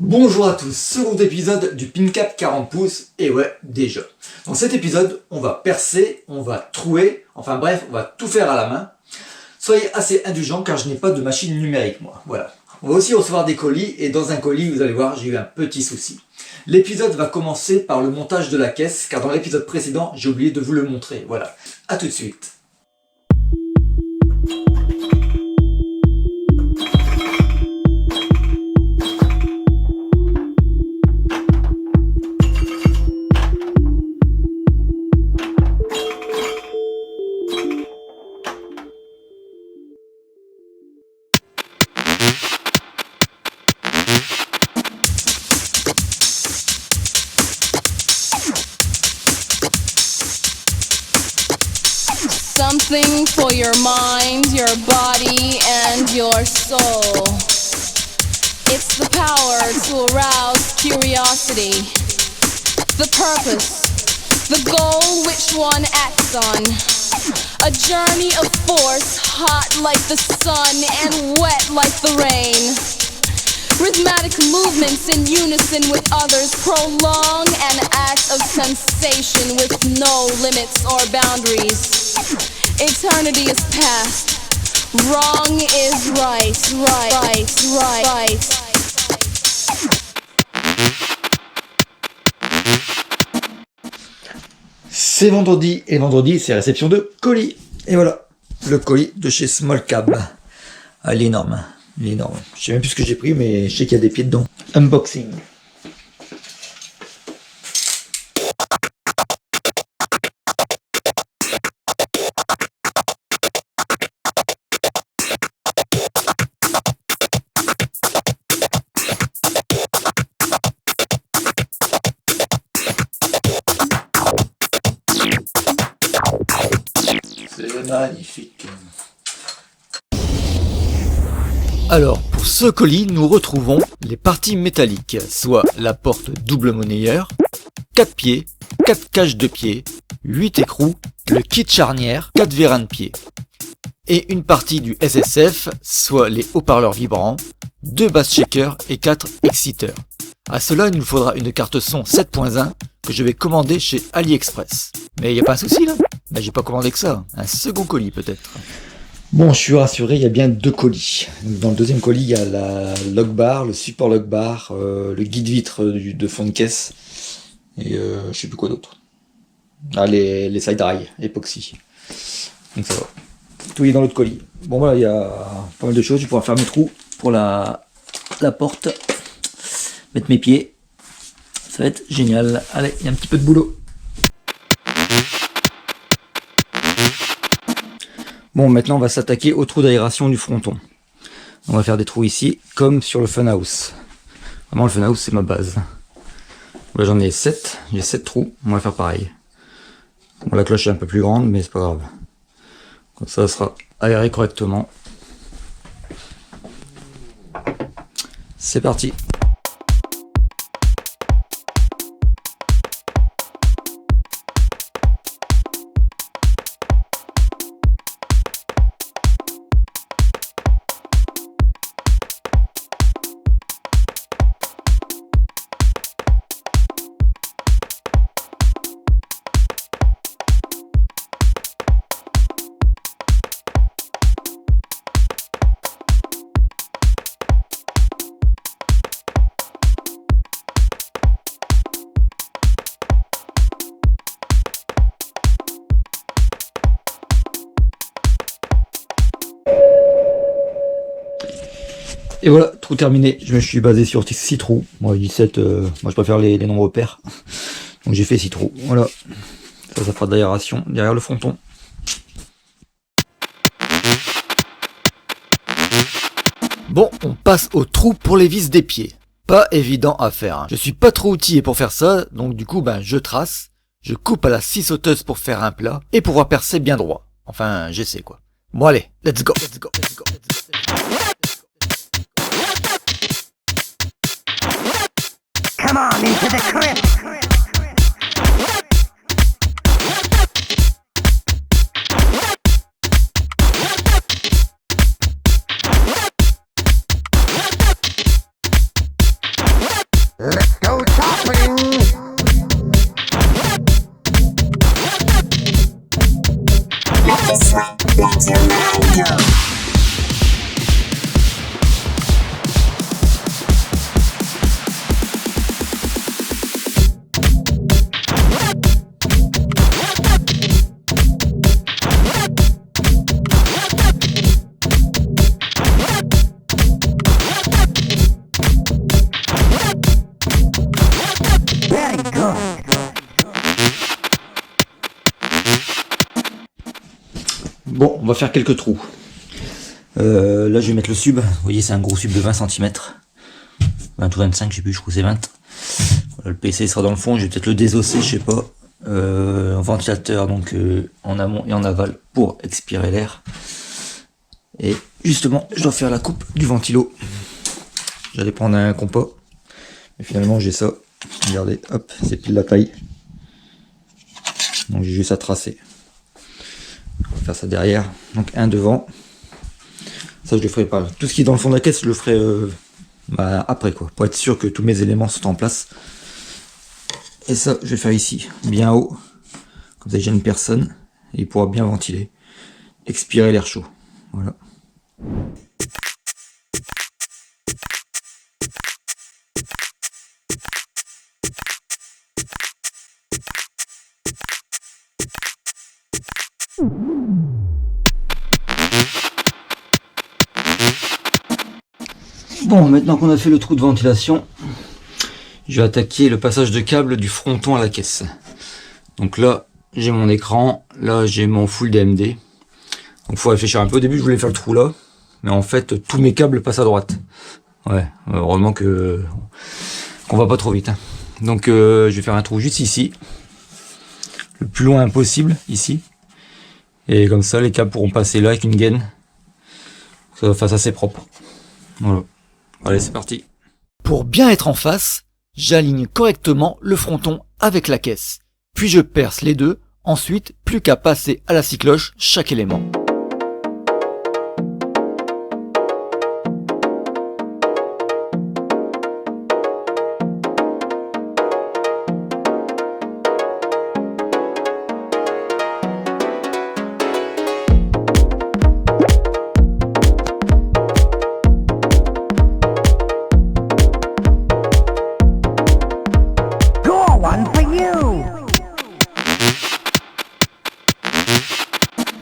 Bonjour à tous, second épisode du Pincap 40 pouces, et ouais, déjà. Dans cet épisode, on va percer, on va trouer, enfin bref, on va tout faire à la main. Soyez assez indulgents car je n'ai pas de machine numérique moi, voilà. On va aussi recevoir des colis, et dans un colis, vous allez voir, j'ai eu un petit souci. L'épisode va commencer par le montage de la caisse, car dans l'épisode précédent, j'ai oublié de vous le montrer, voilà. A tout de suite. Something for your mind, your body, and your soul. It's the power to arouse curiosity, the purpose, the goal which one acts on. A journey of force, hot like the sun and wet like the rain. Rhythmic movements in unison with others prolong an act of sensation with no limits or boundaries. Eternity is past. Wrong is right. C'est vendredi, et vendredi, c'est réception de colis. Et voilà, le colis de chez Small Cab. Ah, il est énorme. Il est énorme. Je sais même plus ce que j'ai pris, mais je sais qu'il y a des pieds dedans. Unboxing. C'est magnifique. Alors, pour ce colis, nous retrouvons les parties métalliques, soit la porte double monnayeur, 4 pieds, 4 cages de pieds, 8 écrous, le kit charnière, 4 vérins de pieds, et une partie du SSF, soit les haut-parleurs vibrants, 2 bass shakers et 4 exciteurs. À cela, il nous faudra une carte son 7.1 que je vais commander chez AliExpress. Mais il n'y a pas un souci là? Ben, j'ai pas commandé que ça, un second colis peut-être. Bon, je suis rassuré, il y a bien 2 colis. Dans le deuxième colis, il y a la log bar, le support log bar, le guide vitre de fond de caisse, et je sais plus quoi d'autre. Ah, les side rails, époxy. Donc ça va. Tout est dans l'autre colis. Bon voilà, il y a pas mal de choses. Je vais pouvoir faire mes trous pour la porte, mettre mes pieds. Ça va être génial. Allez, il y a un petit peu de boulot. Bon, maintenant on va s'attaquer au trou d'aération du fronton. On va faire des trous ici, comme sur le funhouse. Vraiment, le funhouse, c'est ma base. Là, j'en ai 7. J'ai 7 trous. On va faire pareil. Bon, la cloche est un peu plus grande, mais c'est pas grave. Comme ça sera aéré correctement. C'est parti. Et voilà, trou terminé. Je me suis basé sur 6 trous. Moi, 17, moi je préfère les nombres pairs. Donc j'ai fait 6 trous. Voilà. Ça fera de l'aération derrière le fronton. Bon, on passe au trou pour les vis des pieds. Pas évident à faire, hein. Je suis pas trop outillé pour faire ça, donc du coup, je trace. Je coupe à la scie sauteuse pour faire un plat et pouvoir percer bien droit. Enfin, j'essaie quoi. Bon allez, let's go. Come on into the crypt. Let's go shopping! Let the sweat let your mind go. Bon, on va faire quelques trous. Là, je vais mettre le sub. Vous voyez, c'est un gros sub de 20 cm. 20 ou 25, je sais plus, je crois que c'est 20. Voilà, le PC sera dans le fond, je vais peut-être le désosser, je sais pas. Un ventilateur, donc en amont et en aval pour expirer l'air. Et justement, je dois faire la coupe du ventilo. J'allais prendre un compas. Mais finalement, j'ai ça. Regardez, hop, c'est pile la taille. Donc j'ai juste à tracer. On va faire ça derrière. Donc un devant. Ça je le ferai pas. Tout ce qui est dans le fond de la caisse, je le ferai après quoi. Pour être sûr que tous mes éléments sont en place. Et ça, je vais le faire ici, bien haut. Comme ça, il gêne personne. Et il pourra bien ventiler. Expirer l'air chaud. Voilà. Bon, maintenant qu'on a fait le trou de ventilation, je vais attaquer le passage de câble du fronton à la caisse. Donc là, j'ai mon écran, là j'ai mon full DMD. Donc faut réfléchir un peu. Au début, je voulais faire le trou là, mais en fait, tous mes câbles passent à droite. Ouais, heureusement qu'on va pas trop vite. Hein. Donc je vais faire un trou juste ici, le plus loin possible ici. Et comme ça, les câbles pourront passer là avec une gaine. Ça fasse assez propre. Voilà. Allez, c'est parti. Pour bien être en face, j'aligne correctement le fronton avec la caisse. Puis je perce les deux. Ensuite, plus qu'à passer à la scie cloche chaque élément.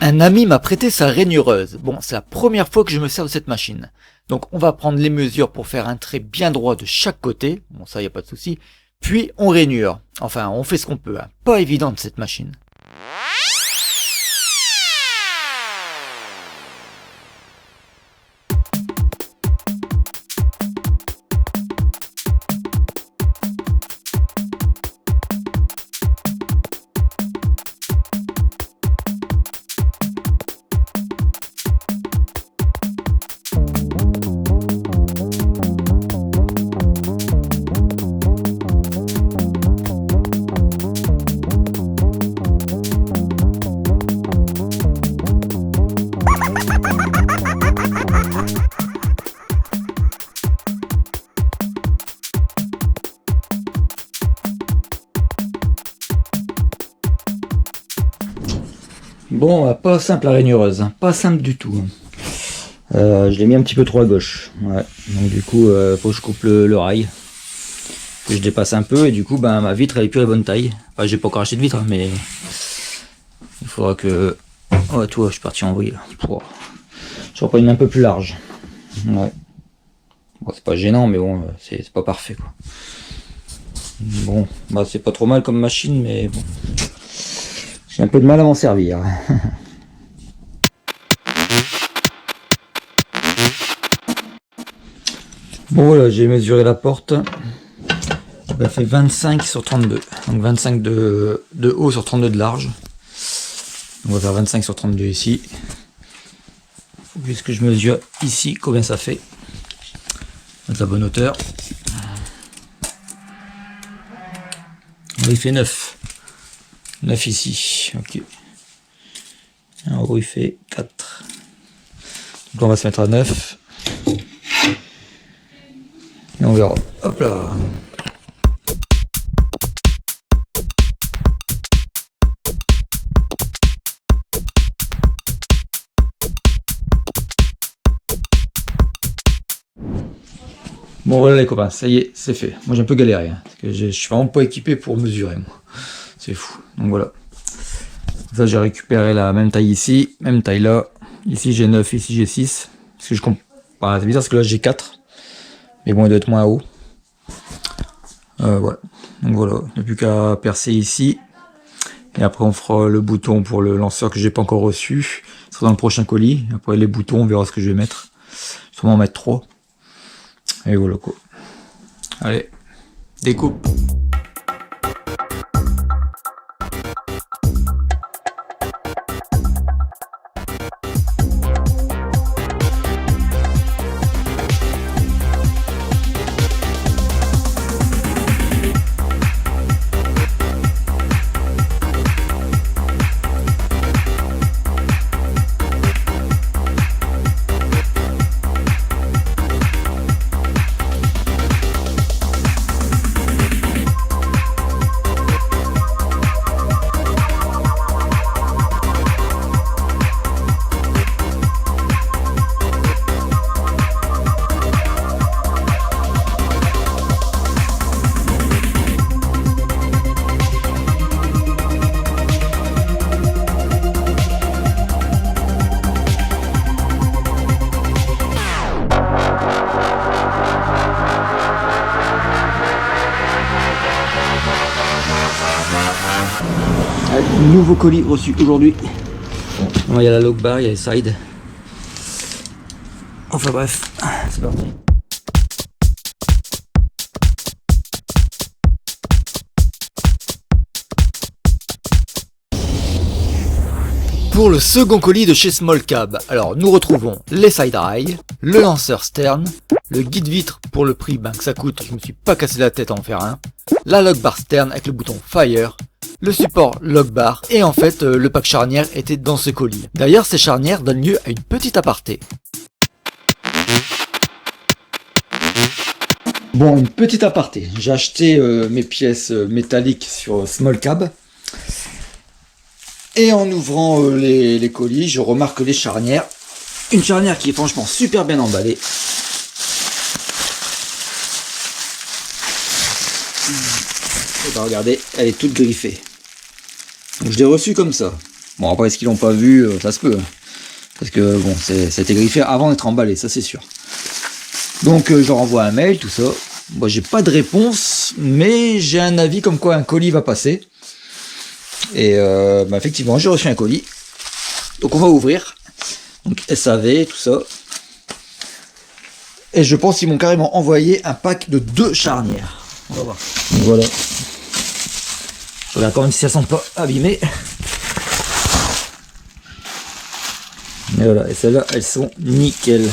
Un ami m'a prêté sa raigneureuse. Bon, c'est la première fois que je me sers de cette machine. Donc on va prendre les mesures pour faire un trait bien droit de chaque côté. Bon, ça y a pas de souci. Puis on rainure. Enfin, on fait ce qu'on peut. Hein. Pas évidente cette machine. Bon, pas simple la raigneureuse, hein. Pas simple du tout. Je l'ai mis un petit peu trop à gauche. Ouais. Donc du coup, faut que je coupe le rail. Que je dépasse un peu et du coup, ben, ma vitre elle est plus à la bonne taille. Enfin, j'ai pas encore acheté de vitre, mais il faudra que... Oh, toi, je suis parti en vrille. Je reprends une un peu plus large. Ouais. Bon, c'est pas gênant, mais bon, c'est pas parfait, quoi. Bon, bah c'est pas trop mal comme machine, mais bon. J'ai un peu de mal à m'en servir. Bon voilà, j'ai mesuré la porte. Elle fait 25 sur 32. Donc 25 de haut sur 32 de large. On va faire 25 sur 32 ici. Puisque je mesure ici combien ça fait. Mettre la bonne hauteur. Il fait 9. 9 ici, ok. En haut il fait 4. Donc on va se mettre à 9. Et on verra. Hop là. Bon voilà les copains, ça y est, c'est fait. Moi j'ai un peu galéré, hein, parce que je suis vraiment pas équipé pour mesurer moi. C'est fou. Donc voilà. Ça j'ai récupéré la même taille ici, même taille là. Ici j'ai 9, ici j'ai 6. Parce que je comprends. Bah, c'est bizarre parce que là j'ai 4. Mais bon il doit être moins haut. Voilà. Donc voilà, il n'y a plus qu'à percer ici. Et après on fera le bouton pour le lanceur que j'ai pas encore reçu. Ce sera dans le prochain colis. Après les boutons, on verra ce que je vais mettre. Sûrement en mettre 3. Et voilà quoi. Allez, découpe. Nouveau colis reçu aujourd'hui. Bon, il y a la log bar, il y a les sides. Enfin bref, c'est parti. Pour le second colis de chez Small Cab, alors nous retrouvons les side rails, le lanceur stern, le guide vitre pour le prix que ça coûte, je me suis pas cassé la tête à en faire un, la log bar stern avec le bouton fire, le support log bar et en fait le pack charnière était dans ce colis. D'ailleurs ces charnières donnent lieu à une petite aparté. Bon, une petite aparté, j'ai acheté mes pièces métalliques sur Small Cab. Et en ouvrant les colis, je remarque les charnières. Une charnière qui est franchement super bien emballée. Et ben regardez, elle est toute griffée. Donc je l'ai reçue comme ça. Bon après est-ce qu'ils l'ont pas vu, ça se peut. Parce que bon, ça a été griffé avant d'être emballé, ça c'est sûr. Donc je leur envoie un mail, tout ça. Moi j'ai pas de réponse, mais j'ai un avis comme quoi un colis va passer. Et bah effectivement j'ai reçu un colis. Donc on va ouvrir. Donc SAV, tout ça. Et je pense qu'ils m'ont carrément envoyé un pack de 2 charnières. On va voir. Donc voilà. Je regarde quand même si elles sont pas abîmées. Et voilà, et celles-là, elles sont nickel.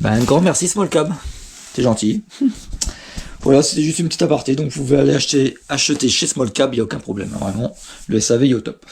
Ben, un grand merci Small Cab. C'est gentil. Voilà, c'était juste une petite aparté. Donc vous pouvez aller acheter chez Small Cab, il n'y a aucun problème. Vraiment, le SAV est au top.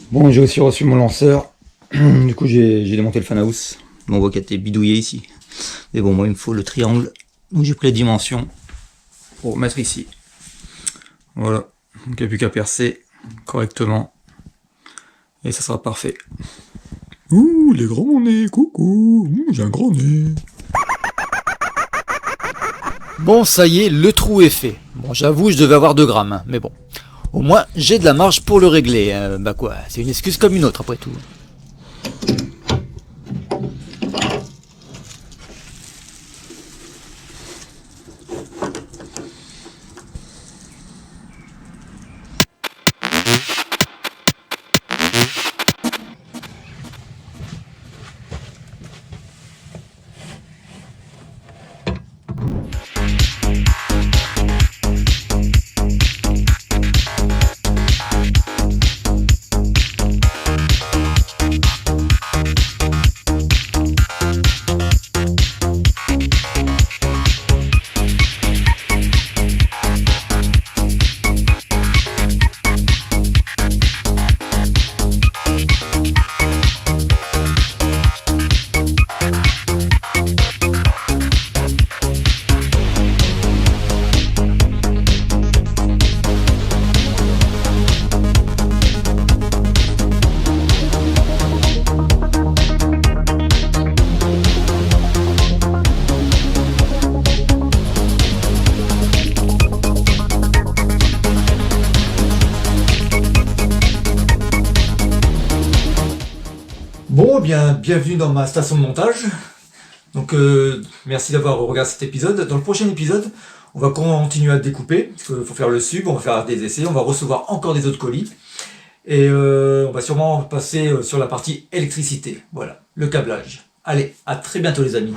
Bon, j'ai aussi reçu mon lanceur. Du coup, j'ai démonté le fan house. Bon, on voit qu'il a été bidouillé ici. Mais bon, moi, il me faut le triangle. Donc, j'ai pris les dimensions pour mettre ici. Voilà. Donc, il n'y a plus qu'à percer correctement. Et ça sera parfait. Ouh, les grands nez, coucou. J'ai un grand nez. Bon, ça y est, le trou est fait. Bon, j'avoue, je devais avoir 2 grammes, hein, mais bon. Au moins, j'ai de la marge pour le régler. Bah quoi, c'est une excuse comme une autre après tout. Bon, eh bien, bienvenue dans ma station de montage. Donc, merci d'avoir regardé cet épisode. Dans le prochain épisode, on va continuer à découper, parce qu'il faut faire le sub, on va faire des essais, on va recevoir encore des autres colis. Et on va sûrement passer sur la partie électricité. Voilà, le câblage. Allez, à très bientôt les amis.